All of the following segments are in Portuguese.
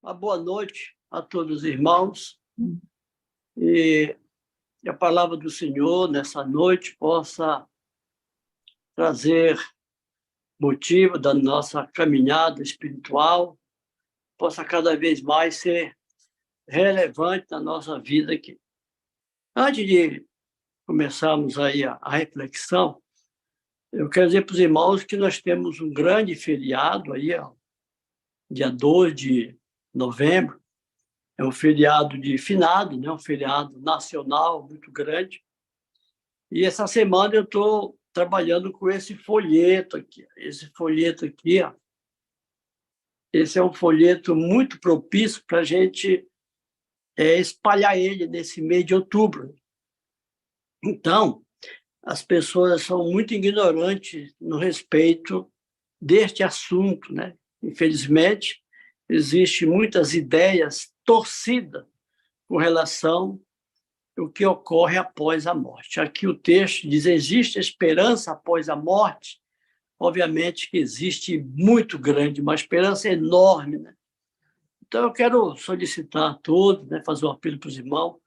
uma boa noite a todos os irmãos e que a palavra do Senhor nessa noite possa trazer motivo da nossa caminhada espiritual, possa cada vez mais ser relevante na nossa vida aqui. Antes de começarmos aí a reflexão, eu quero dizer para os irmãos que nós temos um grande feriado aí, ó, dia 2 de novembro, é um feriado de finado, né? Um feriado nacional muito grande. E essa semana eu estou trabalhando com esse folheto aqui. Esse folheto aqui, ó, esse é um folheto muito propício para a gente espalhar ele nesse mês de outubro. Então, as pessoas são muito ignorantes no respeito deste assunto, né? Infelizmente, existem muitas ideias torcidas com relação ao que ocorre após a morte. Aqui o texto diz: existe esperança após a morte? Obviamente que existe muito grande, uma esperança enorme, né? Então, eu quero solicitar a todos, né, fazer um apelo para os irmãos,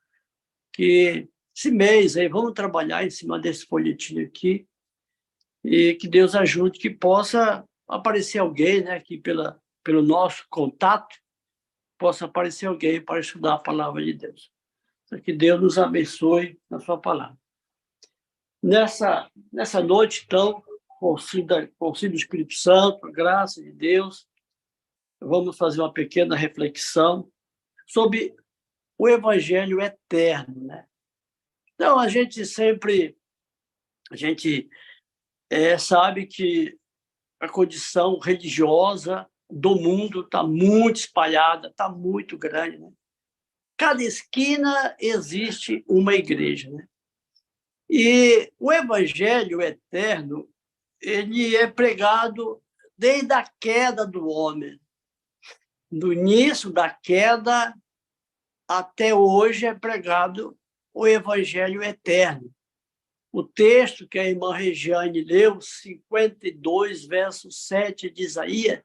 que esse mês aí vamos trabalhar em cima desse folhetinho aqui e que Deus ajude que possa aparecer alguém, né, aqui pelo nosso contato, possa aparecer alguém para estudar a palavra de Deus. Então, que Deus nos abençoe na sua palavra. Nessa noite, então, com o auxílio do Espírito Santo, a graça de Deus, vamos fazer uma pequena reflexão sobre o Evangelho eterno, né? Então, a gente sabe que a condição religiosa do mundo está muito espalhada, está muito grande, né? Cada esquina existe uma igreja, né? E o Evangelho eterno, ele é pregado desde a queda do homem. Do início da queda até hoje é pregado o Evangelho eterno. O texto que a irmã Regiane leu, 52, verso 7 de Isaías,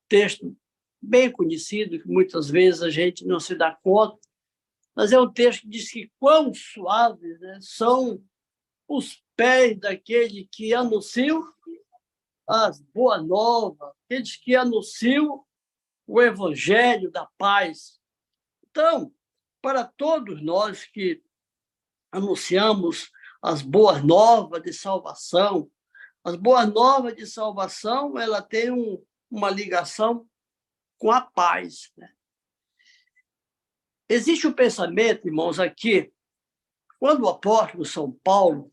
texto bem conhecido, que muitas vezes a gente não se dá conta, mas é um texto que diz que quão suaves, né, são os pés daquele que anunciam as boas novas, aqueles que anunciam o Evangelho da paz. Então, para todos nós que anunciamos as boas novas de salvação, as boas novas de salvação, ela tem uma ligação com a paz, né? Existe um pensamento, irmãos, aqui, quando o apóstolo São Paulo,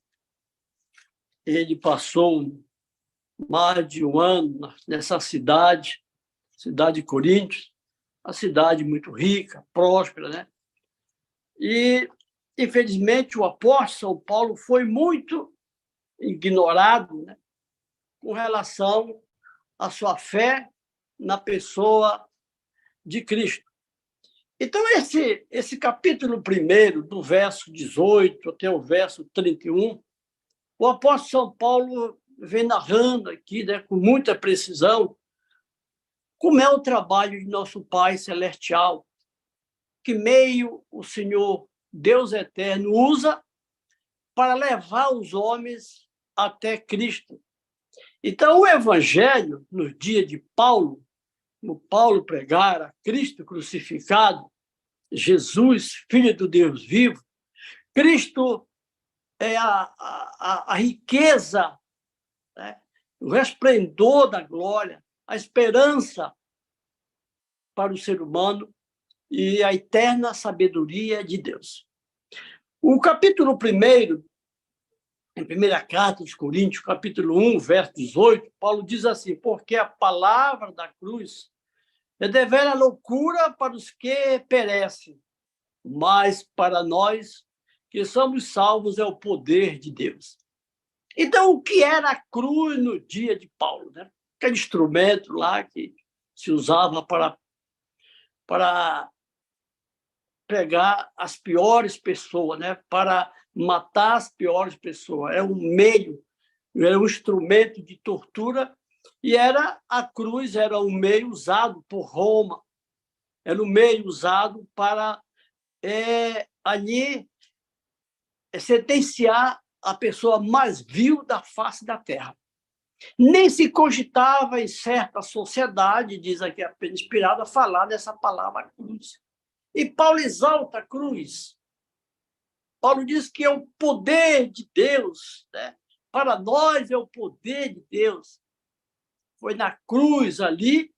ele passou mais de um ano nessa cidade de Coríntios, uma cidade muito rica, próspera, né? E, infelizmente, o apóstolo São Paulo foi muito ignorado, né, com relação à sua fé na pessoa de Cristo. Então, esse capítulo 1, do verso 18 até o verso 31, o apóstolo São Paulo vem narrando aqui, né, com muita precisão, como é o trabalho de nosso Pai Celestial, que meio o Senhor Deus Eterno usa para levar os homens até Cristo. Então, o Evangelho, no dia de Paulo, no Paulo pregar a Cristo crucificado, Jesus, Filho do Deus vivo, Cristo é a riqueza, né? O resplendor da glória, a esperança para o ser humano e a eterna sabedoria de Deus. O capítulo 1, em primeira carta de Coríntios, capítulo 1, verso 18, Paulo diz assim: porque a palavra da cruz é devera loucura para os que perecem, mas para nós que somos salvos é o poder de Deus. Então, o que era a cruz no dia de Paulo, né? Aquele instrumento lá que se usava para pegar as piores pessoas, né? Para matar as piores pessoas. Era um meio, era um instrumento de tortura, e a cruz era um meio usado por Roma. era o meio usado para ali sentenciar a pessoa mais vil da face da terra. Nem se cogitava em certa sociedade, diz aqui a pena inspirada, falar dessa palavra cruz. E Paulo exalta a cruz. Paulo diz que é o poder de Deus, né? Para nós é o poder de Deus. Foi na cruz ali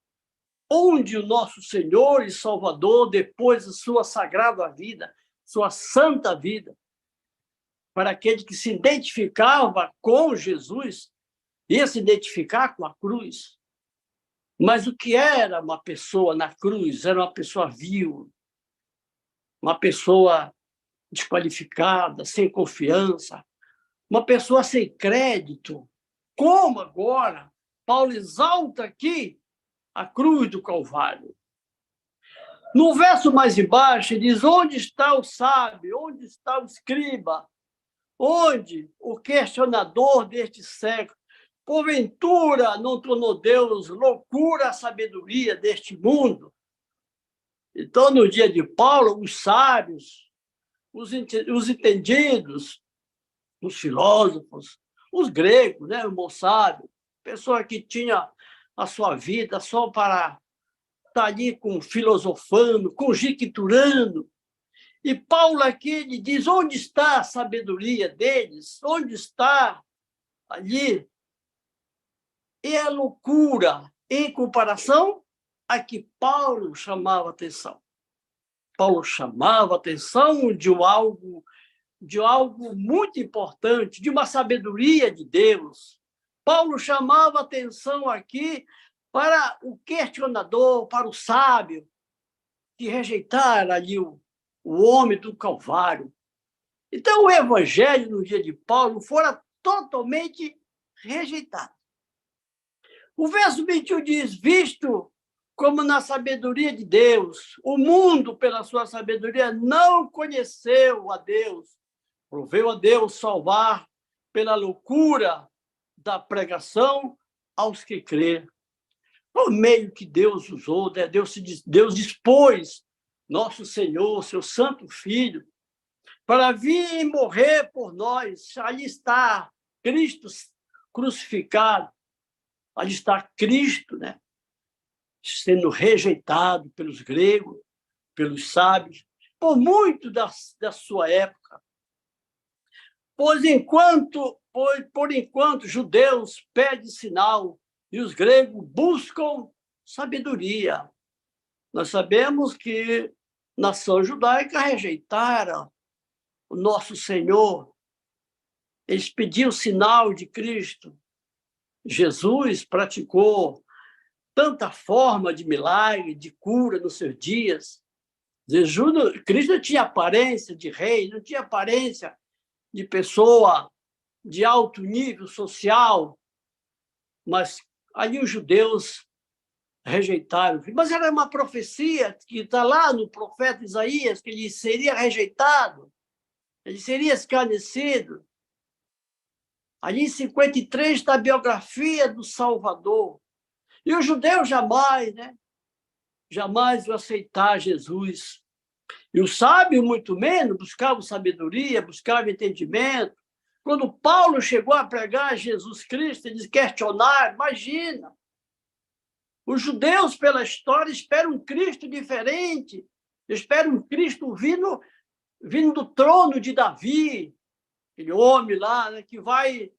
onde o nosso Senhor e Salvador, depois de sua sagrada vida, sua santa vida, para aquele que se identificava com Jesus, ia se identificar com a cruz. Mas o que era uma pessoa na cruz? Era uma pessoa vil, uma pessoa desqualificada, sem confiança, uma pessoa sem crédito. Como agora Paulo exalta aqui a cruz do Calvário. No verso mais embaixo, ele diz: onde está o sábio? Onde está o escriba? Onde o questionador deste século? Porventura não tornou Deus loucura a sabedoria deste mundo? Então, no dia de Paulo, os sábios, os entendidos, os filósofos, os gregos, né, o moçábio, pessoa que tinha a sua vida só para estar ali filosofando, conjecturando. E Paulo aqui ele diz: onde está a sabedoria deles? Onde está ali? E a loucura em comparação a que Paulo chamava atenção. Paulo chamava atenção de algo muito importante, de uma sabedoria de Deus. Paulo chamava atenção aqui para o questionador, para o sábio, que rejeitara ali o homem do Calvário. Então, o evangelho no dia de Paulo fora totalmente rejeitado. O verso 21 diz: visto como na sabedoria de Deus, o mundo, pela sua sabedoria, não conheceu a Deus, proveu a Deus salvar pela loucura da pregação aos que crêem. Por meio que Deus usou, né? Deus dispôs nosso Senhor, seu Santo Filho, para vir e morrer por nós. Ali está Cristo crucificado, ali está Cristo, né? Sendo rejeitado pelos gregos, pelos sábios, por muito da sua época. Por enquanto, judeus pedem sinal e os gregos buscam sabedoria. Nós sabemos que a nação judaica rejeitara o nosso Senhor. Eles pediam sinal de Cristo. Jesus praticou tanta forma de milagre, de cura nos seus dias. Cristo não tinha aparência de rei, não tinha aparência de pessoa de alto nível social, mas ali os judeus rejeitaram. Mas era uma profecia que está lá no profeta Isaías, que ele seria rejeitado, ele seria escarnecido. Ali em 53 está a biografia do Salvador. E os judeus jamais, né? Jamais vão aceitar Jesus. E o sábio, muito menos, buscava sabedoria, buscava entendimento. Quando Paulo chegou a pregar Jesus Cristo, eles questionaram, imagina. Os judeus, pela história, esperam um Cristo diferente. Esperam um Cristo vindo do trono de Davi, aquele homem lá, né, que vai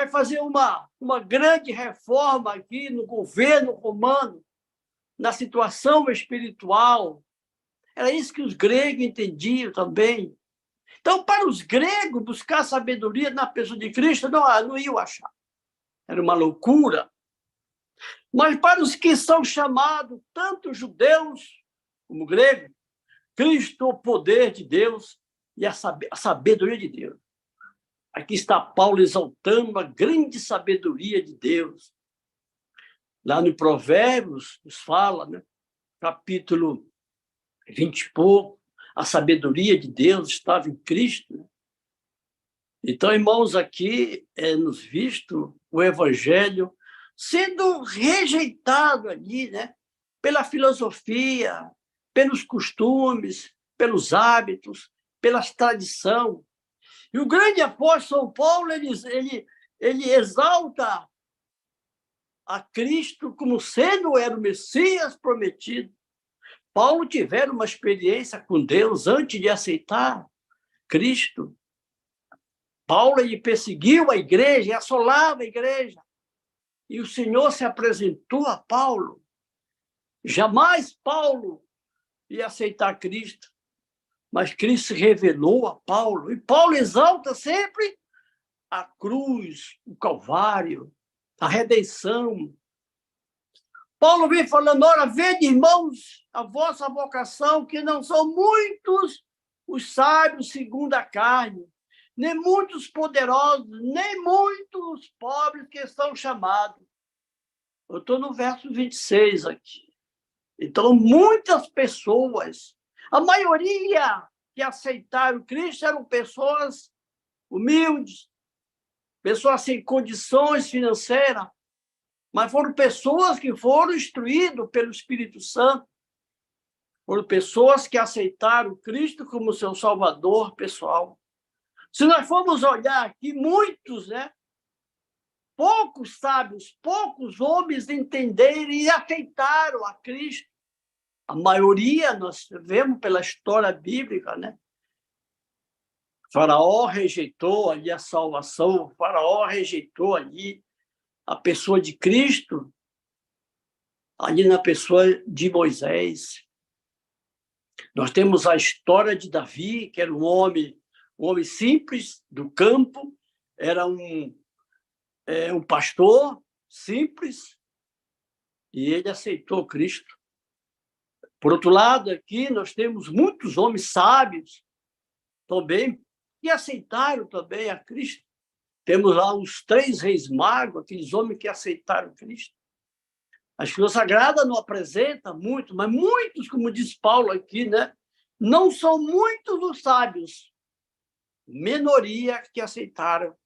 fazer uma grande reforma aqui no governo romano, na situação espiritual. Era isso que os gregos entendiam também. Então, para os gregos, buscar sabedoria na pessoa de Cristo, não iam achar. Era uma loucura. Mas para os que são chamados, tanto judeus como gregos, Cristo, o poder de Deus e a sabedoria de Deus. Aqui está Paulo exaltando a grande sabedoria de Deus. Lá no Provérbios, nos fala, né? Capítulo 20 e pouco, a sabedoria de Deus estava em Cristo. Né? Então, irmãos, aqui nos visto o evangelho sendo rejeitado ali, né? Pela filosofia, pelos costumes, pelos hábitos, pelas tradições. E o grande apóstolo São Paulo, ele exalta a Cristo como sendo era o Messias prometido. Paulo tivera uma experiência com Deus antes de aceitar Cristo. Paulo ele perseguiu a igreja, assolava a igreja. E o Senhor se apresentou a Paulo. Jamais Paulo ia aceitar Cristo, mas Cristo se revelou a Paulo. E Paulo exalta sempre a cruz, o Calvário, a redenção. Paulo vem falando, ora, vede, irmãos, a vossa vocação, que não são muitos os sábios segundo a carne, nem muitos poderosos, nem muitos pobres que são chamados. Eu estou no verso 26 aqui. Então, muitas pessoas, a maioria que aceitaram Cristo eram pessoas humildes, pessoas sem condições financeiras, mas foram pessoas que foram instruídas pelo Espírito Santo, foram pessoas que aceitaram Cristo como seu Salvador pessoal. Se nós formos olhar aqui, muitos, né? Poucos sábios, poucos homens entenderam e aceitaram a Cristo. A maioria, nós vemos pela história bíblica, né? Faraó rejeitou ali a salvação, Faraó rejeitou ali a pessoa de Cristo, ali na pessoa de Moisés. Nós temos a história de Davi, que era um homem simples do campo, era um pastor simples, e ele aceitou Cristo. Por outro lado, aqui nós temos muitos homens sábios também, que aceitaram também a Cristo. Temos lá os 3 reis magos, aqueles homens que aceitaram Cristo. A Escritura Sagrada não apresenta muito, mas muitos, como diz Paulo aqui, né, não são muitos os sábios, minoria que aceitaram,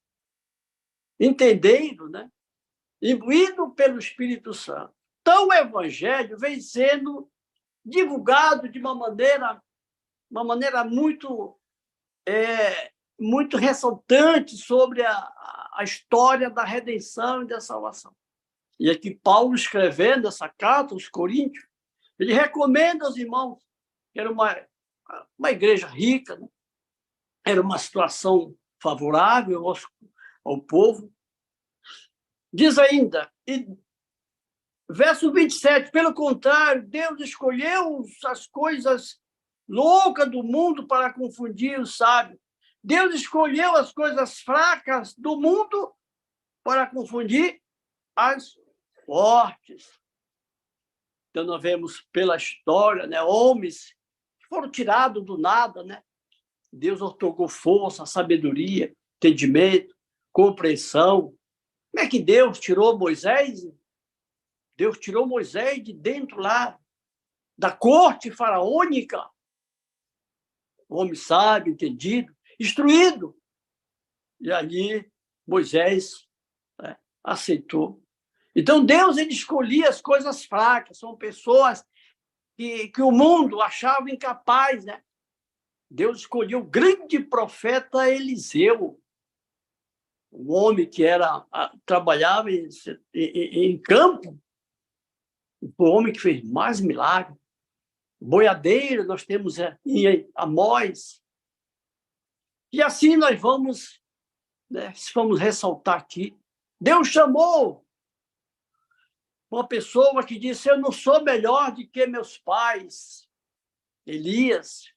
entendendo, né, imbuído pelo Espírito Santo. Então, o Evangelho vem sendo divulgado de uma maneira muito ressaltante sobre a história da redenção e da salvação. E aqui Paulo, escrevendo essa carta aos Coríntios, ele recomenda aos irmãos, que era uma igreja rica, né? Era uma situação favorável ao povo. Diz ainda, verso 27, pelo contrário, Deus escolheu as coisas loucas do mundo para confundir os sábios. Deus escolheu as coisas fracas do mundo para confundir as fortes. Então, nós vemos pela história, né, homens que foram tirados do nada, né? Deus otorgou força, sabedoria, entendimento, compreensão. Como é que Deus tirou Moisés? Deus tirou Moisés de dentro lá da corte faraônica. Homem sábio, entendido, instruído. E ali Moisés, né, aceitou. Então Deus ele escolhia as coisas fracas, são pessoas que o mundo achava incapaz, né? Deus escolheu o grande profeta Eliseu, um homem que trabalhava em campo, o homem que fez mais milagres. Boiadeiro, nós temos em Amós. E assim nós vamos, né, vamos ressaltar aqui. Deus chamou uma pessoa que disse, eu não sou melhor do que meus pais. Elias.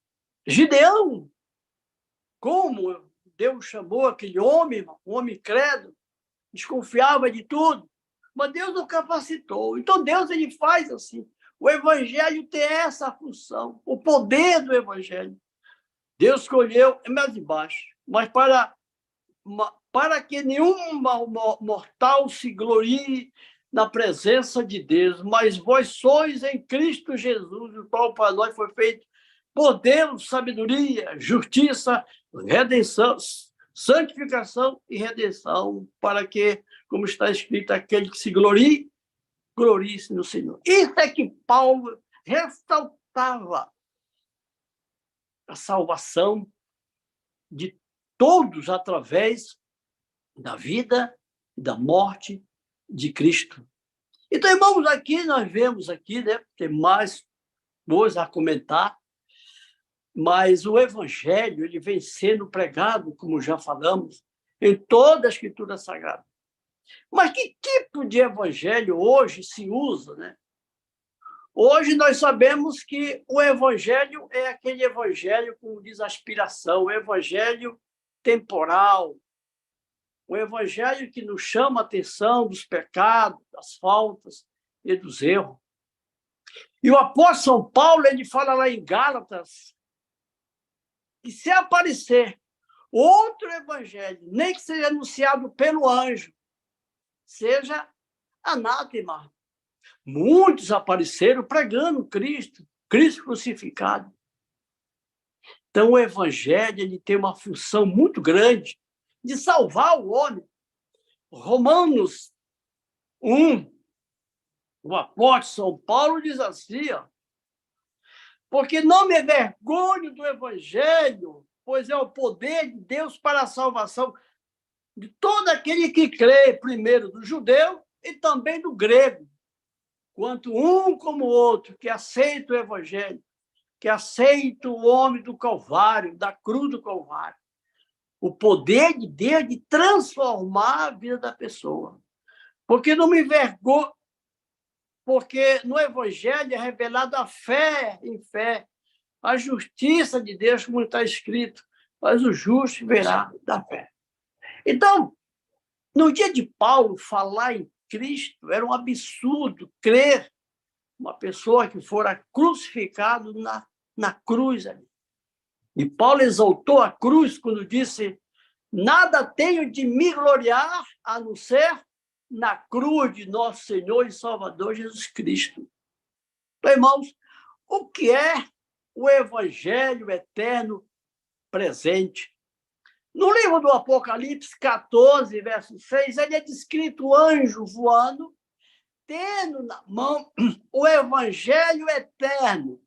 Gideão. Como Deus chamou aquele homem, um homem credo, desconfiava de tudo, mas Deus o capacitou. Então Deus ele faz assim. O Evangelho tem essa função, o poder do Evangelho. Deus escolheu, é mais embaixo, mas para que nenhum mortal se glorie na presença de Deus, mas vós sois em Cristo Jesus, o qual para nós foi feito por Deus, sabedoria, justiça, redenção, santificação e redenção, para que, como está escrito, aquele que se glorie-se no Senhor. Isso é que Paulo conquistava a salvação de todos através da vida e da morte de Cristo. Então, irmãos, aqui nós vemos aqui, né, tem mais coisas a comentar, mas o evangelho ele vem sendo pregado, como já falamos, em toda a Escritura Sagrada. Mas que tipo de evangelho hoje se usa, né? Hoje nós sabemos que o evangelho é aquele evangelho, como diz a aspiração, o evangelho temporal, o evangelho que nos chama a atenção dos pecados, das faltas e dos erros. E o apóstolo São Paulo, ele fala lá em Gálatas, que se aparecer outro evangelho, nem que seja anunciado pelo anjo, seja anátema. Muitos apareceram pregando Cristo crucificado. Então, o evangelho ele tem uma função muito grande de salvar o homem. Romanos 1, o apóstolo São Paulo diz assim, ó, porque não me envergonho do evangelho, pois é o poder de Deus para a salvação de todo aquele que crê, primeiro do judeu e também do grego, quanto um como o outro, que aceita o evangelho, que aceita o homem do Calvário, da cruz do Calvário. O poder de Deus de transformar a vida da pessoa. Porque não me envergonho, porque no evangelho é revelada a fé em fé, a justiça de Deus, como está escrito, mas o justo verá da fé. Então, no dia de Paulo, falar em Cristo era um absurdo, crer uma pessoa que fora crucificado na cruz ali. E Paulo exaltou a cruz quando disse, nada tenho de me gloriar a não ser na cruz de nosso Senhor e Salvador Jesus Cristo. Então, irmãos, o que é o evangelho eterno presente? No livro do Apocalipse 14, verso 6, ele é descrito o anjo voando, tendo na mão o evangelho eterno.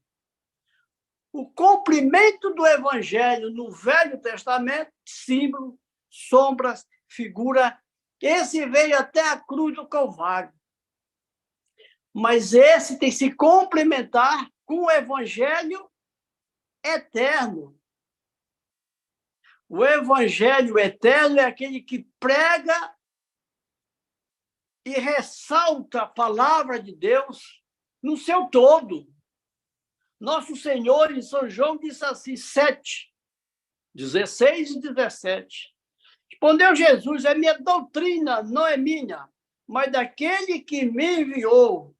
O cumprimento do evangelho no Velho Testamento, símbolo, sombras, figura, esse veio até a cruz do Calvário. Mas esse tem que se complementar com o evangelho eterno. O evangelho eterno é aquele que prega e ressalta a palavra de Deus no seu todo. Nosso Senhor, em São João, disse assim, 7, 16 e 17. Respondeu Jesus, é minha doutrina, não é minha, mas daquele que me enviou.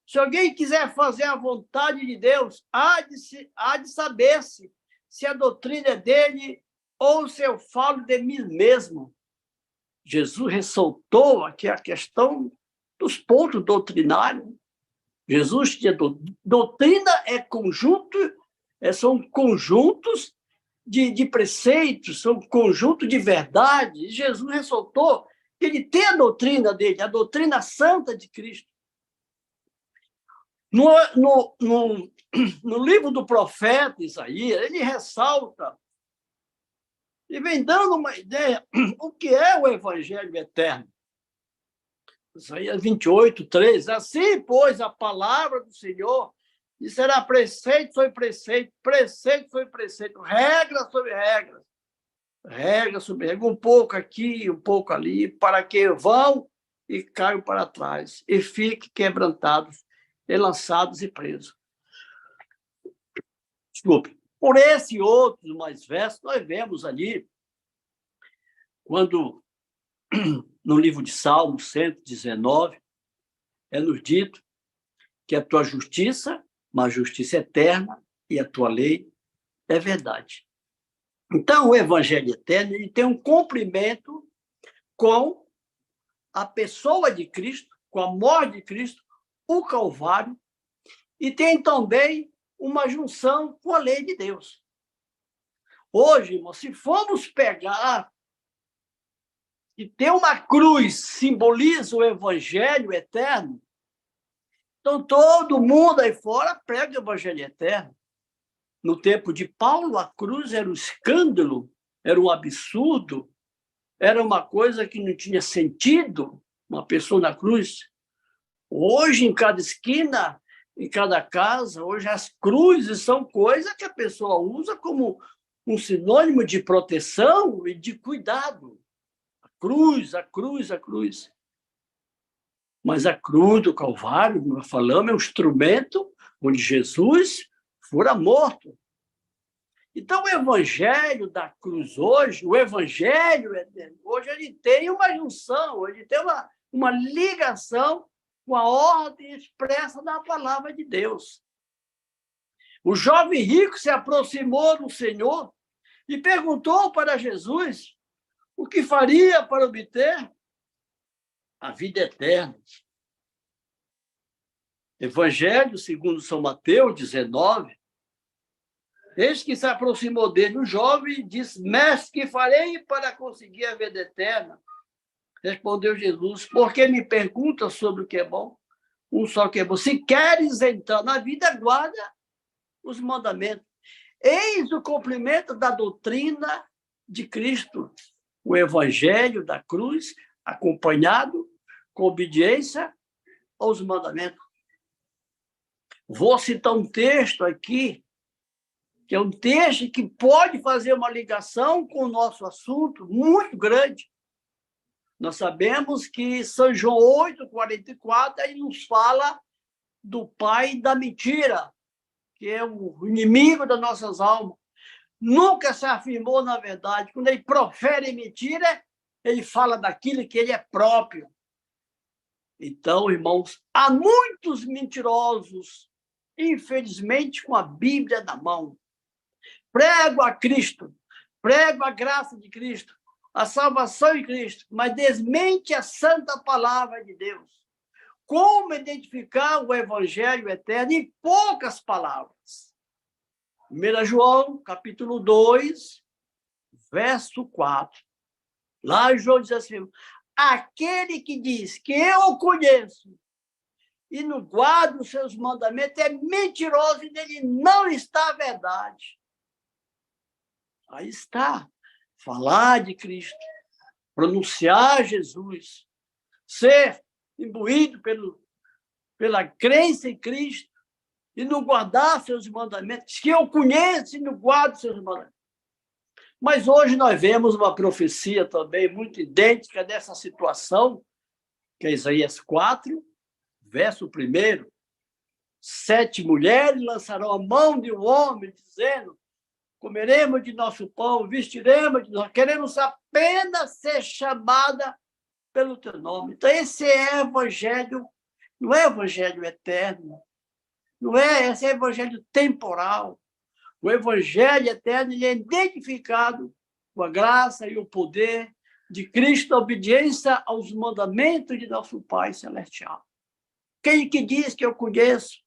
Se alguém quiser fazer a vontade de Deus, há de saber-se se a doutrina é dele ou se eu falo de mim mesmo. Jesus ressaltou aqui a questão dos pontos doutrinários. Jesus tinha doutrina são conjuntos de preceitos, são conjuntos de verdade. E Jesus ressaltou que ele tem a doutrina dele, a doutrina santa de Cristo. No livro do profeta Isaías, ele ressalta e vem dando uma ideia o que é o evangelho eterno. Isaías 28, 3. Assim, pois, a palavra do Senhor, e será preceito sobre preceito, preceito sobre preceito, regra sobre regra, regra sobre regra, um pouco aqui, um pouco ali, para que vão e caiam para trás, e fiquem quebrantados, e lançados e presos. Desculpe. Por esse e outros mais versos, nós vemos ali, quando no livro de Salmos 119, é nos dito que a tua justiça, uma justiça eterna, e a tua lei é verdade. Então, o evangelho eterno ele tem um cumprimento com a pessoa de Cristo, com a morte de Cristo, o Calvário, e tem também uma junção com a lei de Deus. Hoje, irmão, se formos pegar e ter uma cruz simboliza o evangelho eterno, Então, todo mundo aí fora prega o evangelho eterno. No tempo de Paulo, a cruz era um escândalo, era um absurdo, era uma coisa que não tinha sentido, uma pessoa na cruz. Hoje, em cada esquina, em cada casa, hoje as cruzes são coisas que a pessoa usa como um sinônimo de proteção e de cuidado. A cruz, a cruz, a cruz. Mas a cruz do Calvário, nós falamos, é um instrumento onde Jesus fora morto. Então, o evangelho da cruz hoje, o evangelho hoje, ele tem uma junção, ele tem uma ligação com a ordem expressa da palavra de Deus. O jovem rico se aproximou do Senhor e perguntou para Jesus o que faria para obter a vida eterna. Evangelho segundo São Mateus 19, eis que se aproximou dele um jovem e disse: Mestre, que farei para conseguir a vida eterna? Respondeu Jesus: por que me pergunta sobre o que é bom? Um só que é bom. Se queres entrar na vida, guarda os mandamentos. Eis o cumprimento da doutrina de Cristo, o evangelho da cruz, acompanhado com obediência aos mandamentos. Vou citar um texto aqui, que é um texto que pode fazer uma ligação com o nosso assunto muito grande. Nós sabemos que São João 8,44, ele nos fala do pai da mentira, que é o inimigo das nossas almas. Nunca se afirmou na verdade. Quando ele profere mentira, ele fala daquilo que ele é próprio. Então, irmãos, há muitos mentirosos, infelizmente, com a Bíblia na mão. Prego a Cristo, prego a graça de Cristo, a salvação em Cristo, mas desmente a santa palavra de Deus. Como identificar o evangelho eterno em poucas palavras? 1 João, capítulo 2, verso 4. Lá João diz assim: aquele que diz que eu o conheço e não guarda os seus mandamentos é mentiroso e nele não está a verdade. Aí está. Falar de Cristo, pronunciar Jesus, ser imbuído pela crença em Cristo e não guardar seus mandamentos, que eu conheço e não guardo seus mandamentos. Mas hoje nós vemos uma profecia também muito idêntica dessa situação, que é Isaías 4, verso 1. 7 mulheres lançarão a mão de um homem, dizendo: comeremos de nosso pão, vestiremos de nós, queremos apenas ser chamada pelo teu nome. Então, esse é evangelho, não é evangelho eterno, não é, esse é evangelho temporal. O evangelho eterno ele é identificado com a graça e o poder de Cristo, a obediência aos mandamentos de nosso Pai Celestial. Quem que diz que eu conheço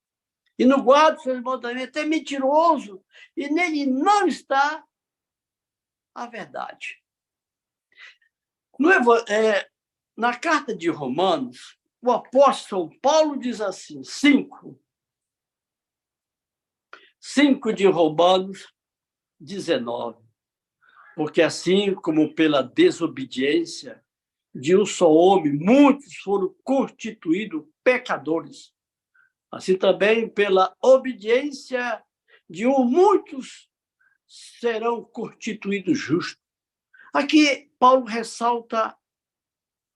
e não guarda os seus mandamentos é mentiroso e nele não está a verdade. Na carta de Romanos, o apóstolo Paulo diz assim, 5 de Romanos 19. Porque assim como pela desobediência de um só homem, muitos foram constituídos pecadores, assim também pela obediência de um, muitos serão constituídos justos. Aqui, Paulo ressalta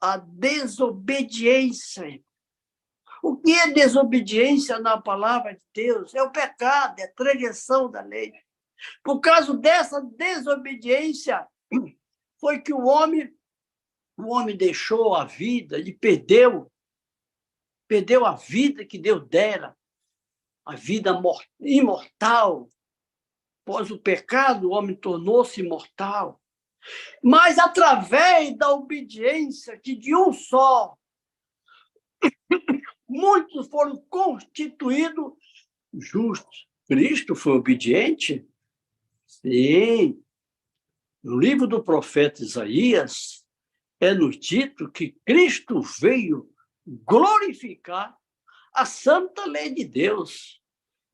a desobediência. O que é desobediência na palavra de Deus? É o pecado, é a transgressão da lei. Por causa dessa desobediência, foi que o homem deixou a vida, ele perdeu a vida que Deus dera, a vida imortal. Após o pecado, o homem tornou-se imortal. Mas através da obediência que de um só, muitos foram constituídos justos. Cristo foi obediente? Sim. No livro do profeta Isaías, é nos dito que Cristo veio glorificar a santa lei de Deus.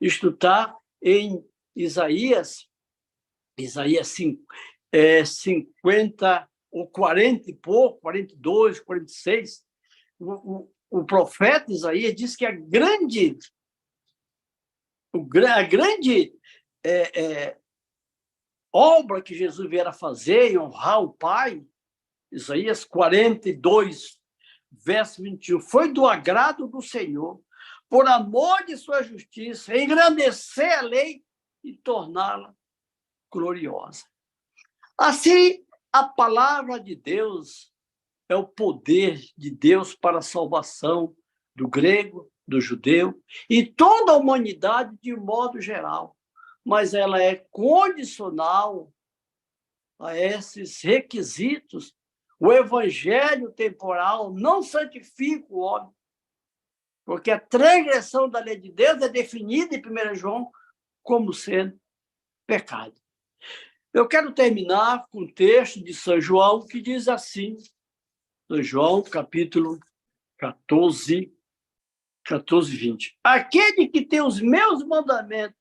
Isto está em Isaías 50 ou 40 e pouco, 42, 46. O profeta Isaías diz que a grande obra que Jesus viera fazer e honrar o Pai, Isaías 42, verso 21, foi do agrado do Senhor, por amor de sua justiça, engrandecer a lei e torná-la gloriosa. Assim, a palavra de Deus é o poder de Deus para a salvação do grego, do judeu e toda a humanidade de modo geral. Mas ela é condicional a esses requisitos. O evangelho temporal não santifica o homem, porque a transgressão da lei de Deus é definida em 1 João como sendo pecado. Eu quero terminar com o texto de São João, que diz assim, São João, capítulo 14, 20. Aquele que tem os meus mandamentos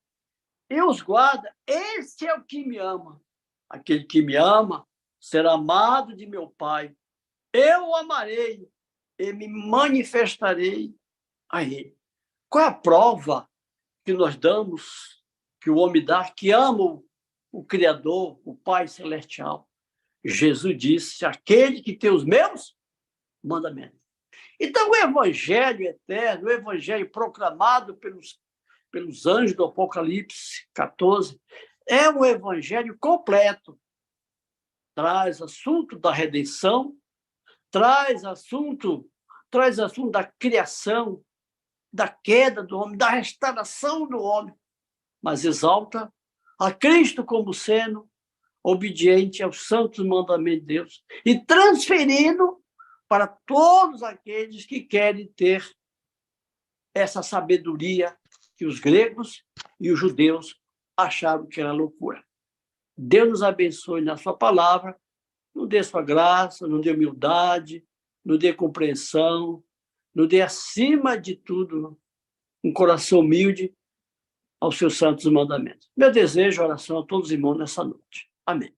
e os guarda, esse é o que me ama. Aquele que me ama será amado de meu Pai. Eu o amarei e me manifestarei a ele. Qual é a prova que nós damos, que o homem dá, que ama o Criador, o Pai Celestial? Jesus disse, aquele que tem os meus mandamentos. Então, o evangelho eterno, o evangelho proclamado pelos anjos do Apocalipse 14, é um evangelho completo. Traz assunto da redenção, traz assunto da criação, da queda do homem, da restauração do homem, mas exalta a Cristo como sendo obediente aos santos mandamentos de Deus e transferindo para todos aqueles que querem ter essa sabedoria que os gregos e os judeus acharam que era loucura. Deus nos abençoe na sua palavra, nos dê sua graça, nos dê humildade, nos dê compreensão, nos dê, acima de tudo, um coração humilde aos seus santos mandamentos. Meu desejo, oração a todos os irmãos nessa noite. Amém.